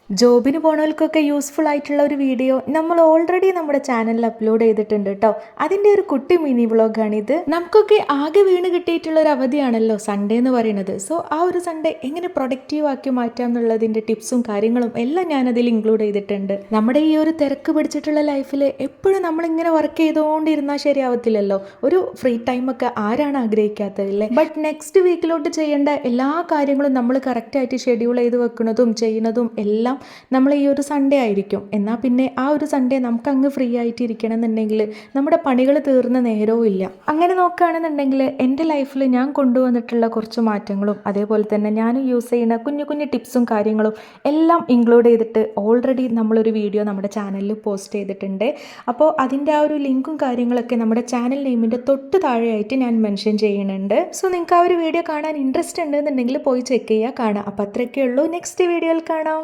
ജോബിന് പോണവർക്കൊക്കെ യൂസ്ഫുൾ ആയിട്ടുള്ള ഒരു വീഡിയോ നമ്മൾ ഓൾറെഡി നമ്മുടെ ചാനലിൽ അപ്ലോഡ് ചെയ്തിട്ടുണ്ട് കേട്ടോ. അതിൻ്റെ ഒരു കുട്ടി മിനി വ്ളോഗാണിത്. നമുക്കൊക്കെ ആകെ വീണ് കിട്ടിയിട്ടുള്ള ഒരു അവധിയാണല്ലോ സൺഡേ എന്ന് പറയുന്നത്. സോ ആ ഒരു സൺഡേ എങ്ങനെ പ്രൊഡക്റ്റീവ് ആക്കി മാറ്റാം എന്നുള്ളതിൻ്റെ ടിപ്സും കാര്യങ്ങളും എല്ലാം ഞാനതിൽ ഇൻക്ലൂഡ് ചെയ്തിട്ടുണ്ട്. നമ്മുടെ ഈ ഒരു തിരക്ക് പിടിച്ചിട്ടുള്ള ലൈഫിൽ എപ്പോഴും നമ്മളിങ്ങനെ വർക്ക് ചെയ്തുകൊണ്ടിരുന്നാൽ ശരിയാവത്തില്ലല്ലോ. ഒരു ഫ്രീ ടൈമൊക്കെ ആരാണ് ആഗ്രഹിക്കാത്തതല്ലേ. ബട്ട് നെക്സ്റ്റ് വീക്കിലോട്ട് ചെയ്യേണ്ട എല്ലാ കാര്യങ്ങളും നമ്മൾ കറക്റ്റായിട്ട് ഷെഡ്യൂൾ ചെയ്ത് വെക്കുന്നതും ചെയ്യുന്നതും എല്ലാം നമ്മൾ ഈ ഒരു സൺഡേ ആയിരിക്കും. എന്നാൽ പിന്നെ ആ ഒരു സൺഡേ നമുക്ക് അങ്ങ് ഫ്രീ ആയിട്ട് ഇരിക്കണം എന്നുണ്ടെങ്കിൽ നമ്മുടെ പണികൾ തീർന്ന നേരവും ഇല്ല. അങ്ങനെ നോക്കുകയാണെന്നുണ്ടെങ്കിൽ എൻ്റെ ലൈഫിൽ ഞാൻ കൊണ്ടുവന്നിട്ടുള്ള കുറച്ച് മാറ്റങ്ങളും അതേപോലെ തന്നെ ഞാൻ യൂസ് ചെയ്യുന്ന കുഞ്ഞു കുഞ്ഞു ടിപ്സും കാര്യങ്ങളും എല്ലാം ഇൻക്ലൂഡ് ചെയ്തിട്ട് ഓൾറെഡി നമ്മളൊരു വീഡിയോ നമ്മുടെ ചാനലിൽ പോസ്റ്റ് ചെയ്തിട്ടുണ്ട്. അപ്പോൾ അതിൻ്റെ ആ ഒരു ലിങ്കും കാര്യങ്ങളൊക്കെ നമ്മുടെ ചാനൽ നെയിമിൻ്റെ തൊട്ട് താഴെയായിട്ട് ഞാൻ മെൻഷൻ ചെയ്യുന്നുണ്ട്. സോ നിങ്ങൾക്ക് ആ ഒരു വീഡിയോ കാണാൻ ഇൻട്രസ്റ്റ് ഉണ്ടെന്നുണ്ടെങ്കിൽ പോയി ചെക്ക് ചെയ്യുക, കാണാം. അപ്പോൾ അത്രയൊക്കെ ഉള്ളൂ. നെക്സ്റ്റ് വീഡിയോയിൽ കാണാം.